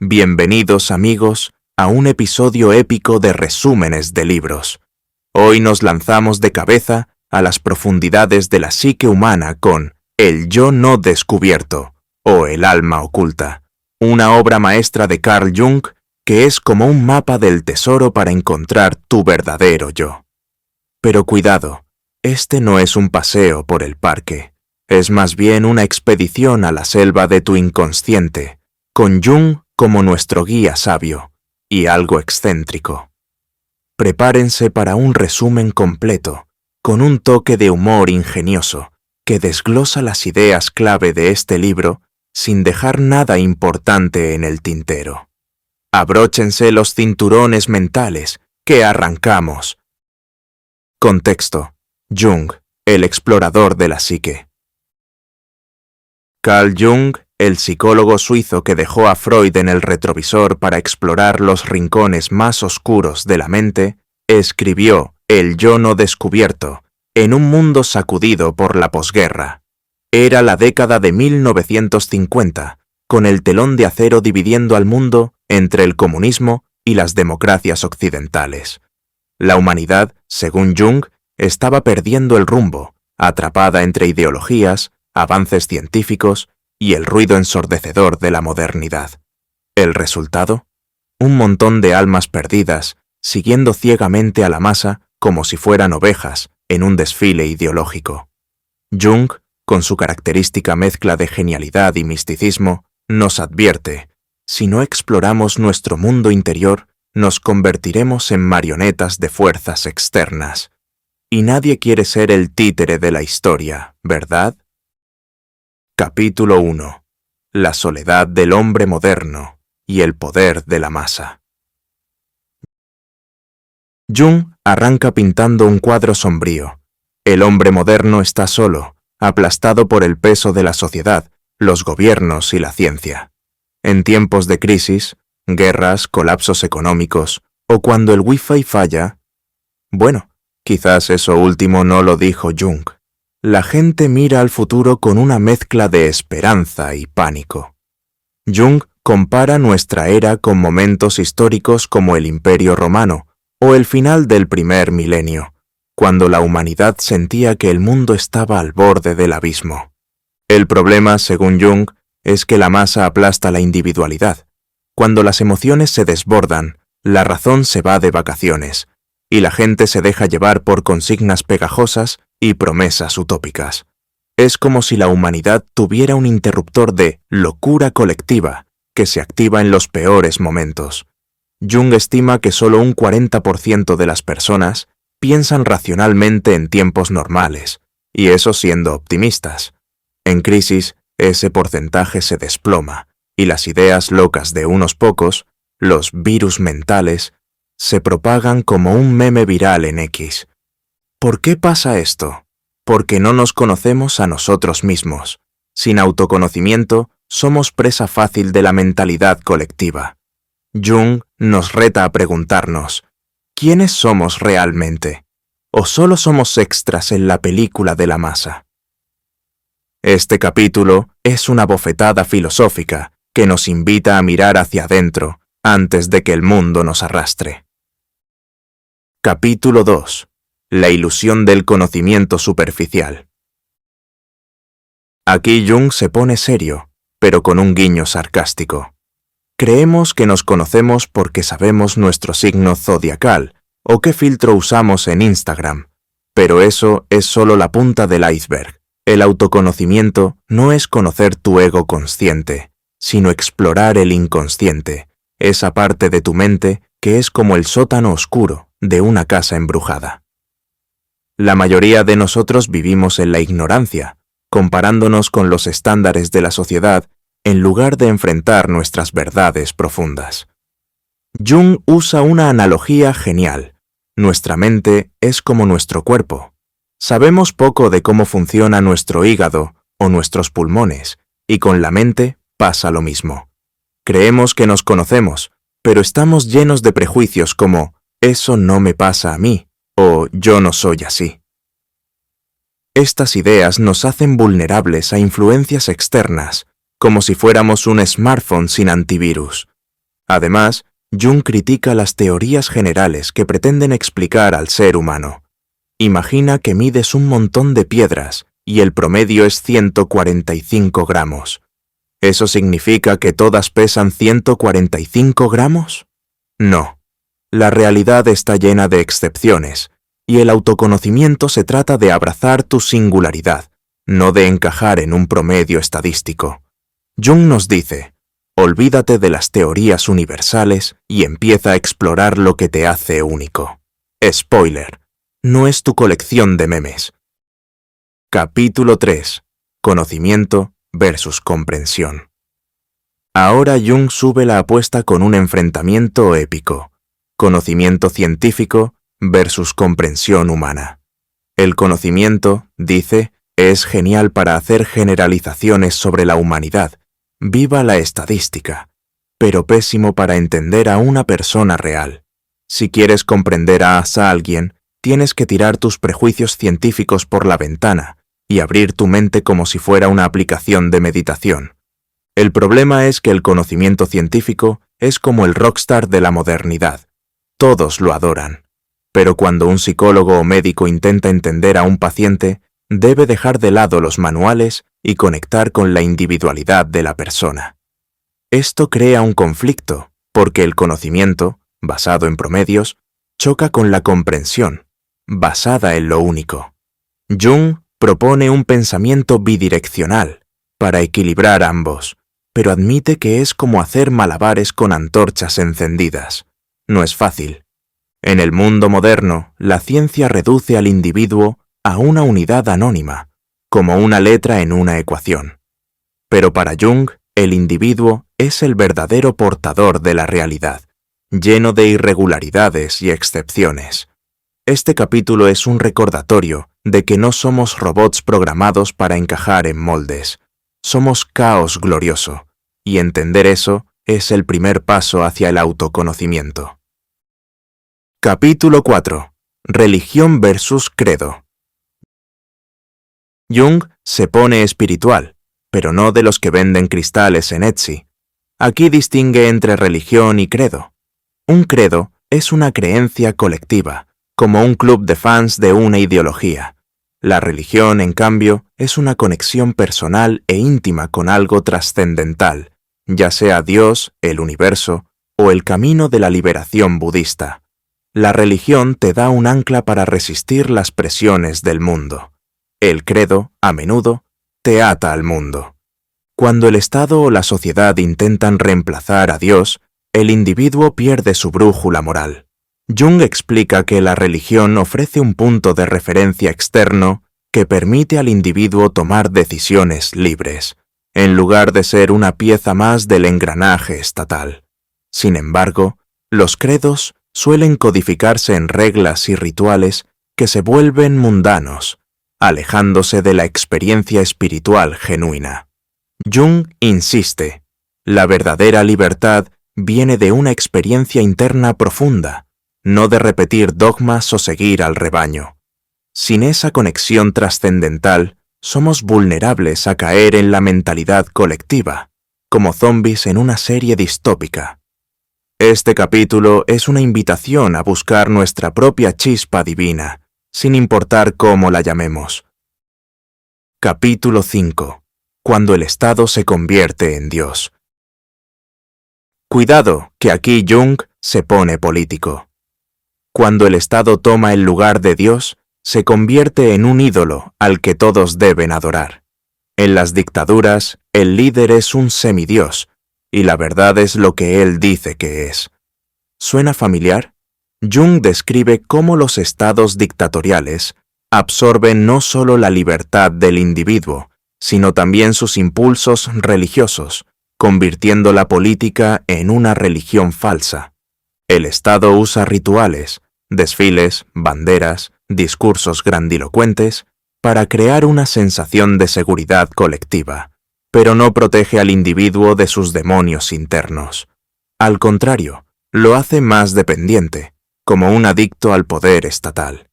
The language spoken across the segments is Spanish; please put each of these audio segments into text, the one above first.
Bienvenidos amigos a un episodio épico de resúmenes de libros. Hoy nos lanzamos de cabeza a las profundidades de la psique humana con El yo no descubierto o El alma oculta, una obra maestra de Carl Jung que es como un mapa del tesoro para encontrar tu verdadero yo. Pero cuidado, este no es un paseo por el parque, es más bien una expedición a la selva de tu inconsciente, con Jung como nuestro guía sabio y algo excéntrico. Prepárense para un resumen completo, con un toque de humor ingenioso, que desglosa las ideas clave de este libro sin dejar nada importante en el tintero. Abróchense los cinturones mentales, que arrancamos. Contexto: Jung, el explorador de la psique. Carl Jung, el psicólogo suizo que dejó a Freud en el retrovisor para explorar los rincones más oscuros de la mente, escribió El yo no descubierto en un mundo sacudido por la posguerra. Era la década de 1950, con el telón de acero dividiendo al mundo entre el comunismo y las democracias occidentales. La humanidad, según Jung, estaba perdiendo el rumbo, atrapada entre ideologías, avances científicos y el ruido ensordecedor de la modernidad. ¿El resultado? Un montón de almas perdidas, siguiendo ciegamente a la masa como si fueran ovejas en un desfile ideológico. Jung, con su característica mezcla de genialidad y misticismo, nos advierte: si no exploramos nuestro mundo interior, nos convertiremos en marionetas de fuerzas externas. Y nadie quiere ser el títere de la historia, ¿verdad? Capítulo 1. La soledad del hombre moderno y el poder de la masa. Jung arranca pintando un cuadro sombrío. El hombre moderno está solo, aplastado por el peso de la sociedad, los gobiernos y la ciencia. En tiempos de crisis, guerras, colapsos económicos, o cuando el Wi-Fi falla, bueno, quizás eso último no lo dijo Jung. La gente mira al futuro con una mezcla de esperanza y pánico. Jung compara nuestra era con momentos históricos como el Imperio Romano o el final del primer milenio, cuando la humanidad sentía que el mundo estaba al borde del abismo. El problema, según Jung, es que la masa aplasta la individualidad. Cuando las emociones se desbordan, la razón se va de vacaciones, y la gente se deja llevar por consignas pegajosas y promesas utópicas. Es como si la humanidad tuviera un interruptor de locura colectiva que se activa en los peores momentos. Jung estima que solo un 40% de las personas piensan racionalmente en tiempos normales, y eso siendo optimistas. En crisis, ese porcentaje se desploma, y las ideas locas de unos pocos, los virus mentales, se propagan como un meme viral en X. ¿Por qué pasa esto? Porque no nos conocemos a nosotros mismos. Sin autoconocimiento, somos presa fácil de la mentalidad colectiva. Jung nos reta a preguntarnos: ¿quiénes somos realmente? ¿O solo somos extras en la película de la masa? Este capítulo es una bofetada filosófica que nos invita a mirar hacia adentro antes de que el mundo nos arrastre. Capítulo 2. La ilusión del conocimiento superficial. Aquí Jung se pone serio, pero con un guiño sarcástico. Creemos que nos conocemos porque sabemos nuestro signo zodiacal o qué filtro usamos en Instagram, pero eso es solo la punta del iceberg. El autoconocimiento no es conocer tu ego consciente, sino explorar el inconsciente, esa parte de tu mente que es como el sótano oscuro de una casa embrujada. La mayoría de nosotros vivimos en la ignorancia, comparándonos con los estándares de la sociedad en lugar de enfrentar nuestras verdades profundas. Jung usa una analogía genial. Nuestra mente es como nuestro cuerpo. Sabemos poco de cómo funciona nuestro hígado o nuestros pulmones, y con la mente pasa lo mismo. Creemos que nos conocemos, pero estamos llenos de prejuicios como «eso no me pasa a mí» o «yo no soy así». Estas ideas nos hacen vulnerables a influencias externas, como si fuéramos un smartphone sin antivirus, Además, Jung critica las teorías generales que pretenden explicar al ser humano. Imagina que mides un montón de piedras y el promedio es 145 gramos. ¿Eso significa que todas pesan 145 gramos? No. La realidad está llena de excepciones, y el autoconocimiento se trata de abrazar tu singularidad, no de encajar en un promedio estadístico. Jung nos dice, olvídate de las teorías universales y empieza a explorar lo que te hace único. Spoiler, no es tu colección de memes. Capítulo 3. Conocimiento versus comprensión. Ahora Jung sube la apuesta con un enfrentamiento épico. Conocimiento científico versus comprensión humana. El conocimiento, dice, es genial para hacer generalizaciones sobre la humanidad. Viva la estadística. Pero pésimo para entender a una persona real. Si quieres comprender a alguien, tienes que tirar tus prejuicios científicos por la ventana y abrir tu mente como si fuera una aplicación de meditación. El problema es que el conocimiento científico es como el rockstar de la modernidad. Todos lo adoran. Pero cuando un psicólogo o médico intenta entender a un paciente, debe dejar de lado los manuales y conectar con la individualidad de la persona. Esto crea un conflicto, porque el conocimiento, basado en promedios, choca con la comprensión, basada en lo único. Jung propone un pensamiento bidireccional para equilibrar ambos, pero admite que es como hacer malabares con antorchas encendidas. No es fácil. En el mundo moderno, la ciencia reduce al individuo a una unidad anónima, como una letra en una ecuación. Pero para Jung, el individuo es el verdadero portador de la realidad, lleno de irregularidades y excepciones. Este capítulo es un recordatorio de que no somos robots programados para encajar en moldes. Somos caos glorioso, y entender eso es el primer paso hacia el autoconocimiento. Capítulo 4. Religión versus credo. Jung se pone espiritual, pero no de los que venden cristales en Etsy. Aquí distingue entre religión y credo. Un credo es una creencia colectiva, como un club de fans de una ideología. La religión, en cambio, es una conexión personal e íntima con algo trascendental, ya sea Dios, el universo o el camino de la liberación budista. La religión te da un ancla para resistir las presiones del mundo. El credo, a menudo, te ata al mundo. Cuando el Estado o la sociedad intentan reemplazar a Dios, el individuo pierde su brújula moral. Jung explica que la religión ofrece un punto de referencia externo que permite al individuo tomar decisiones libres, en lugar de ser una pieza más del engranaje estatal. Sin embargo, los credos suelen codificarse en reglas y rituales que se vuelven mundanos, alejándose de la experiencia espiritual genuina. Jung insiste, la verdadera libertad viene de una experiencia interna profunda, no de repetir dogmas o seguir al rebaño. Sin esa conexión trascendental, somos vulnerables a caer en la mentalidad colectiva, como zombies en una serie distópica. Este capítulo es una invitación a buscar nuestra propia chispa divina, sin importar cómo la llamemos. Capítulo 5. Cuando el Estado se convierte en Dios. Cuidado, que aquí Jung se pone político. Cuando el Estado toma el lugar de Dios, se convierte en un ídolo al que todos deben adorar. En las dictaduras, el líder es un semidios, y la verdad es lo que él dice que es. ¿Suena familiar? Jung describe cómo los estados dictatoriales absorben no solo la libertad del individuo, sino también sus impulsos religiosos, convirtiendo la política en una religión falsa. El Estado usa rituales, desfiles, banderas, discursos grandilocuentes para crear una sensación de seguridad colectiva, pero no protege al individuo de sus demonios internos. Al contrario, lo hace más dependiente, como un adicto al poder estatal.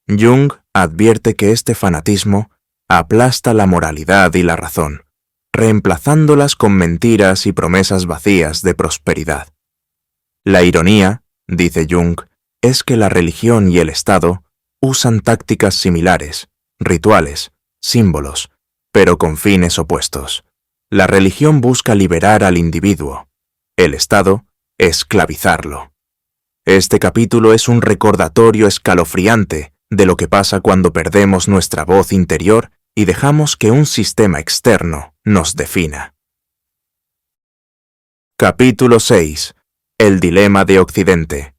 Jung advierte que este fanatismo aplasta la moralidad y la razón, reemplazándolas con mentiras y promesas vacías de prosperidad. La ironía, dice Jung, es que la religión y el Estado usan tácticas similares, rituales, símbolos, pero con fines opuestos. La religión busca liberar al individuo, el Estado, esclavizarlo. Este capítulo es un recordatorio escalofriante de lo que pasa cuando perdemos nuestra voz interior y dejamos que un sistema externo nos defina. Capítulo 6. El dilema de Occidente.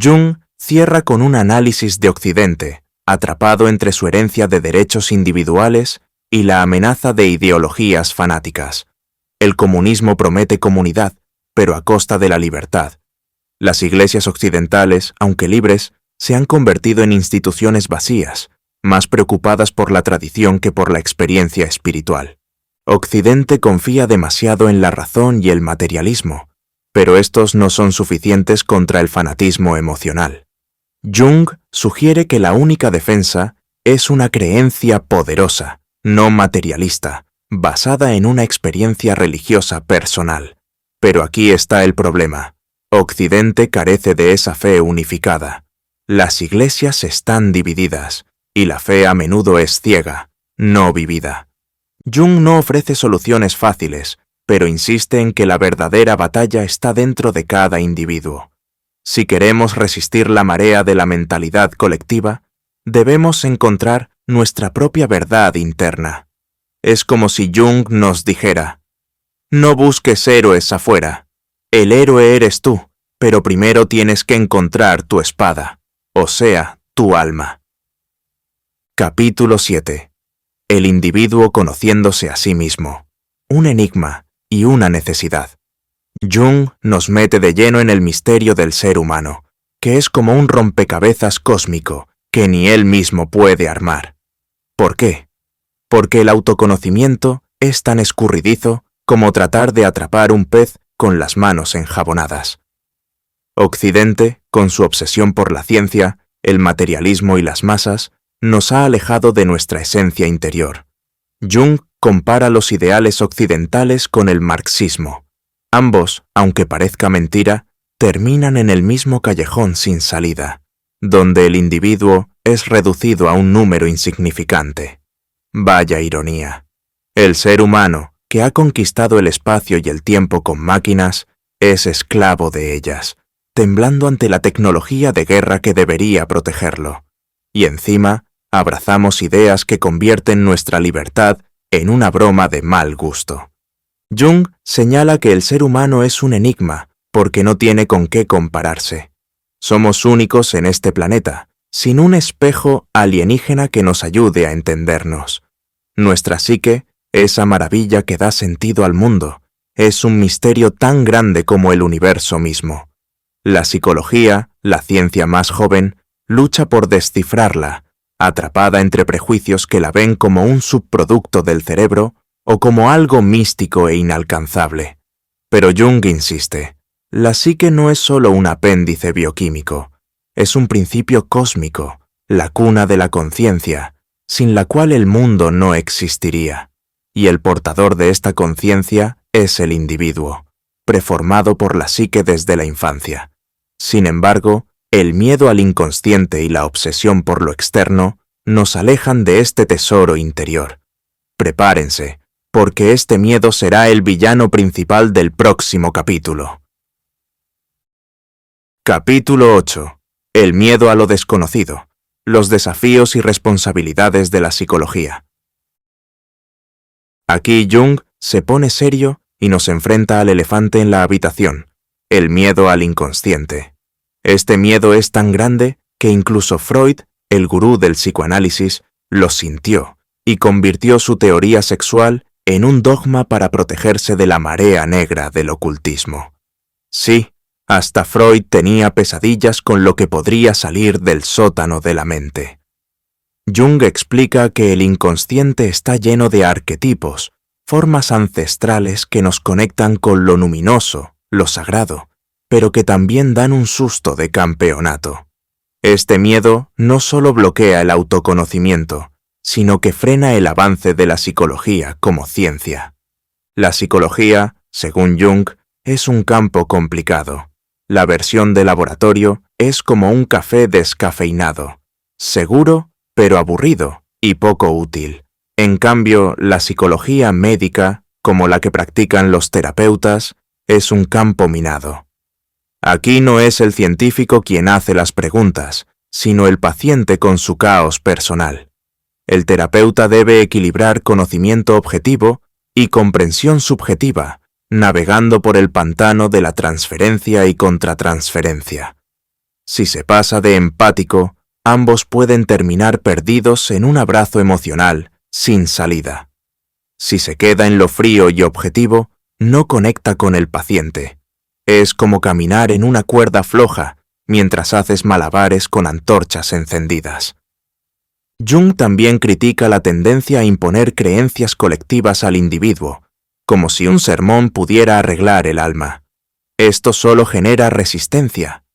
Jung cierra con un análisis de Occidente, atrapado entre su herencia de derechos individuales y la amenaza de ideologías fanáticas. El comunismo promete comunidad, pero a costa de la libertad. Las iglesias occidentales, aunque libres, se han convertido en instituciones vacías, más preocupadas por la tradición que por la experiencia espiritual. Occidente confía demasiado en la razón y el materialismo, pero estos no son suficientes contra el fanatismo emocional. Jung sugiere que la única defensa es una creencia poderosa, no materialista, basada en una experiencia religiosa personal. Pero aquí está el problema. Occidente carece de esa fe unificada. Las iglesias están divididas, y la fe a menudo es ciega, no vivida. Jung no ofrece soluciones fáciles, pero insiste en que la verdadera batalla está dentro de cada individuo. Si queremos resistir la marea de la mentalidad colectiva, debemos encontrar nuestra propia verdad interna. Es como si Jung nos dijera: no busques héroes afuera. El héroe eres tú, pero primero tienes que encontrar tu espada, o sea, tu alma. Capítulo 7. El individuo conociéndose a sí mismo. Un enigma y una necesidad. Jung nos mete de lleno en el misterio del ser humano, que es como un rompecabezas cósmico que ni él mismo puede armar. ¿Por qué? Porque el autoconocimiento es tan escurridizo como tratar de atrapar un pez con las manos enjabonadas. Occidente, con su obsesión por la ciencia, el materialismo y las masas, nos ha alejado de nuestra esencia interior. Jung compara los ideales occidentales con el marxismo. Ambos, aunque parezca mentira, terminan en el mismo callejón sin salida, donde el individuo es reducido a un número insignificante. Vaya ironía. El ser humano, que ha conquistado el espacio y el tiempo con máquinas, es esclavo de ellas, temblando ante la tecnología de guerra que debería protegerlo. Y encima, abrazamos ideas que convierten nuestra libertad en una broma de mal gusto. Jung señala que el ser humano es un enigma porque no tiene con qué compararse. Somos únicos en este planeta, sin un espejo alienígena que nos ayude a entendernos. Nuestra psique, esa maravilla que da sentido al mundo, es un misterio tan grande como el universo mismo. La psicología, la ciencia más joven, lucha por descifrarla, atrapada entre prejuicios que la ven como un subproducto del cerebro o como algo místico e inalcanzable. Pero Jung insiste, la psique no es solo un apéndice bioquímico, es un principio cósmico, la cuna de la conciencia, sin la cual el mundo no existiría. Y el portador de esta conciencia es el individuo, preformado por la psique desde la infancia. Sin embargo, el miedo al inconsciente y la obsesión por lo externo nos alejan de este tesoro interior. Prepárense, porque este miedo será el villano principal del próximo capítulo. Capítulo 8. El miedo a lo desconocido. Los desafíos y responsabilidades de la psicología. Aquí Jung se pone serio y nos enfrenta al elefante en la habitación, el miedo al inconsciente. Este miedo es tan grande que incluso Freud, el gurú del psicoanálisis, lo sintió y convirtió su teoría sexual en un dogma para protegerse de la marea negra del ocultismo. Sí, hasta Freud tenía pesadillas con lo que podría salir del sótano de la mente. Jung explica que el inconsciente está lleno de arquetipos, formas ancestrales que nos conectan con lo luminoso, lo sagrado, pero que también dan un susto de campeonato. Este miedo no solo bloquea el autoconocimiento, sino que frena el avance de la psicología como ciencia. La psicología, según Jung, es un campo complicado. La versión de laboratorio es como un café descafeinado, seguro, pero aburrido y poco útil. En cambio, la psicología médica, como la que practican los terapeutas, es un campo minado. Aquí no es el científico quien hace las preguntas, sino el paciente con su caos personal. El terapeuta debe equilibrar conocimiento objetivo y comprensión subjetiva, navegando por el pantano de la transferencia y contratransferencia. Si se pasa de empático, ambos pueden terminar perdidos en un abrazo emocional sin salida. Si se queda en lo frío y objetivo, no conecta con el paciente. Es como caminar en una cuerda floja mientras haces malabares con antorchas encendidas. Jung también critica la tendencia a imponer creencias colectivas al individuo, como si un sermón pudiera arreglar el alma. Esto solo genera resistencia.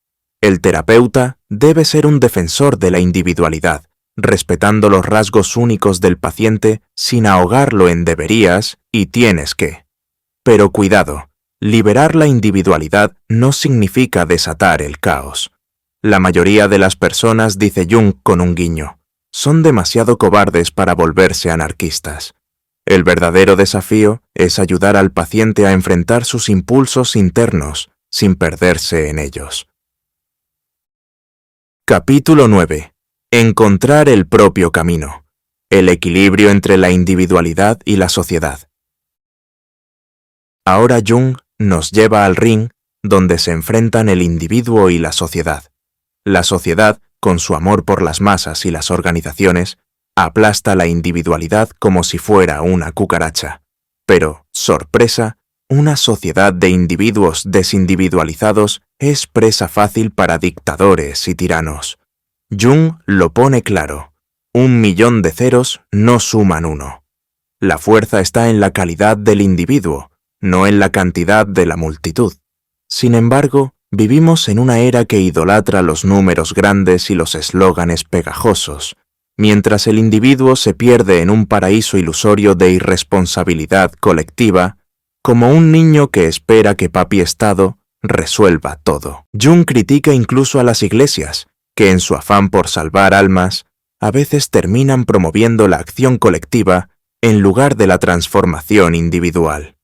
El terapeuta debe ser un defensor de la individualidad, respetando los rasgos únicos del paciente sin ahogarlo en deberías y tienes que. Pero cuidado, liberar la individualidad no significa desatar el caos. La mayoría de las personas, dice Jung con un guiño, son demasiado cobardes para volverse anarquistas. El verdadero desafío es ayudar al paciente a enfrentar sus impulsos internos sin perderse en ellos. Capítulo 9. Encontrar el propio camino. El equilibrio entre la individualidad y la sociedad. Ahora Jung nos lleva al ring donde se enfrentan el individuo y la sociedad. La sociedad, con su amor por las masas y las organizaciones, aplasta la individualidad como si fuera una cucaracha. Pero, sorpresa, una sociedad de individuos desindividualizados es presa fácil para dictadores y tiranos. Jung lo pone claro: 1.000.000 de ceros no suman 1. La fuerza está en la calidad del individuo, no en la cantidad de la multitud. Sin embargo, vivimos en una era que idolatra los números grandes y los eslóganes pegajosos, mientras el individuo se pierde en un paraíso ilusorio de irresponsabilidad colectiva, como un niño que espera que Papi Estado resuelva todo. Jung critica incluso a las iglesias, que en su afán por salvar almas, a veces terminan promoviendo la acción colectiva en lugar de la transformación individual.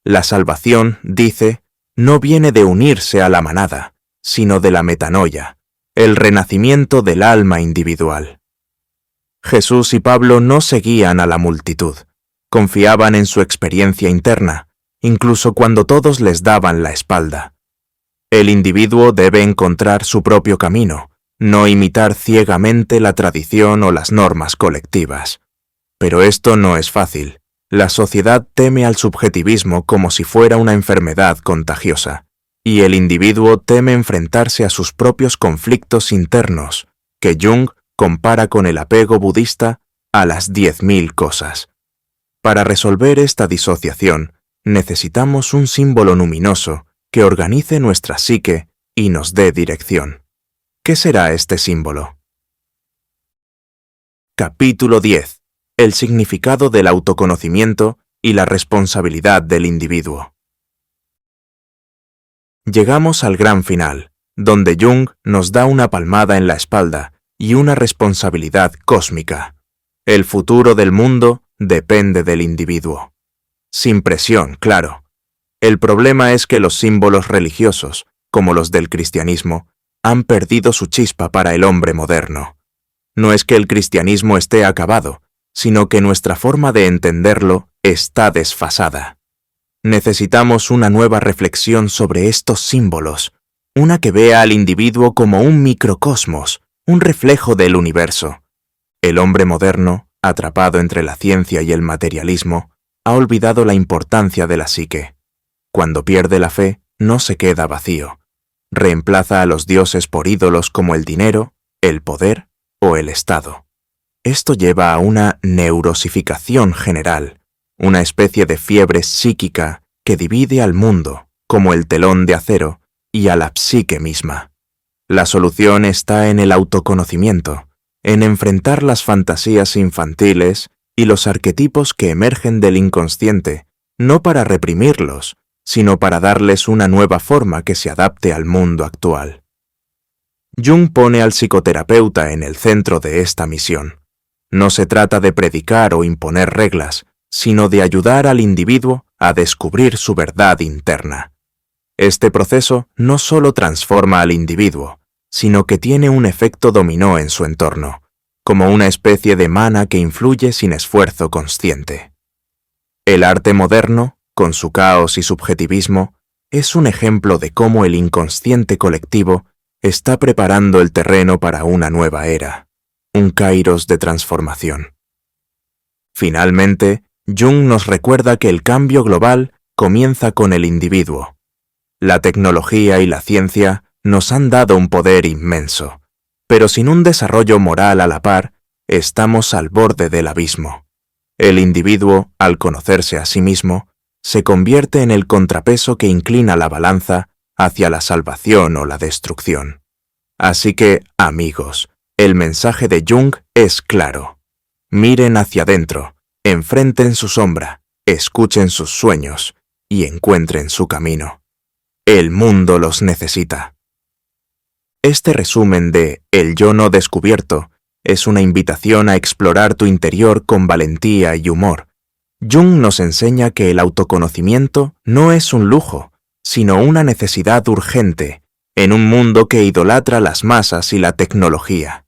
La salvación, dice, no viene de unirse a la manada, sino de la metanoia, el renacimiento del alma individual. Jesús y Pablo no seguían a la multitud, confiaban en su experiencia interna, incluso cuando todos les daban la espalda. El individuo debe encontrar su propio camino, no imitar ciegamente la tradición o las normas colectivas. Pero esto no es fácil. La sociedad teme al subjetivismo como si fuera una enfermedad contagiosa, y el individuo teme enfrentarse a sus propios conflictos internos, que Jung compara con el apego budista a las 10.000 cosas. Para resolver esta disociación, necesitamos un símbolo luminoso que organice nuestra psique y nos dé dirección. ¿Qué será este símbolo? Capítulo 10. El significado del autoconocimiento y la responsabilidad del individuo. Llegamos al gran final, donde Jung nos da una palmada en la espalda y una responsabilidad cósmica. El futuro del mundo depende del individuo. Sin presión, claro. El problema es que los símbolos religiosos, como los del cristianismo, han perdido su chispa para el hombre moderno. No es que el cristianismo esté acabado, sino que nuestra forma de entenderlo está desfasada. Necesitamos una nueva reflexión sobre estos símbolos, una que vea al individuo como un microcosmos, un reflejo del universo. El hombre moderno, atrapado entre la ciencia y el materialismo, ha olvidado la importancia de la psique. Cuando pierde la fe, no se queda vacío. Reemplaza a los dioses por ídolos como el dinero, el poder o el Estado. Esto lleva a una neurosificación general, una especie de fiebre psíquica que divide al mundo, como el telón de acero, y a la psique misma. La solución está en el autoconocimiento, en enfrentar las fantasías infantiles y los arquetipos que emergen del inconsciente, no para reprimirlos, sino para darles una nueva forma que se adapte al mundo actual. Jung pone al psicoterapeuta en el centro de esta misión. No se trata de predicar o imponer reglas, sino de ayudar al individuo a descubrir su verdad interna. Este proceso no solo transforma al individuo, sino que tiene un efecto dominó en su entorno, como una especie de mana que influye sin esfuerzo consciente. El arte moderno, con su caos y subjetivismo, es un ejemplo de cómo el inconsciente colectivo está preparando el terreno para una nueva era, un kairos de transformación. Finalmente, Jung nos recuerda que el cambio global comienza con el individuo. La tecnología y la ciencia nos han dado un poder inmenso, pero sin un desarrollo moral a la par, estamos al borde del abismo. El individuo, al conocerse a sí mismo, se convierte en el contrapeso que inclina la balanza hacia la salvación o la destrucción. Así que, amigos, el mensaje de Jung es claro. Miren hacia adentro, enfrenten su sombra, escuchen sus sueños y encuentren su camino. El mundo los necesita. Este resumen de El yo no descubierto es una invitación a explorar tu interior con valentía y humor. Jung nos enseña que el autoconocimiento no es un lujo, sino una necesidad urgente en un mundo que idolatra las masas y la tecnología.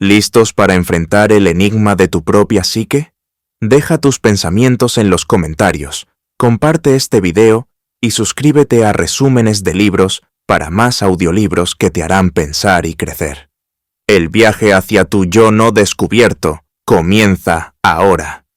¿Listos para enfrentar el enigma de tu propia psique? Deja tus pensamientos en los comentarios, comparte este video y suscríbete a Resúmenes de Libros para más audiolibros que te harán pensar y crecer. El viaje hacia tu yo no descubierto comienza ahora.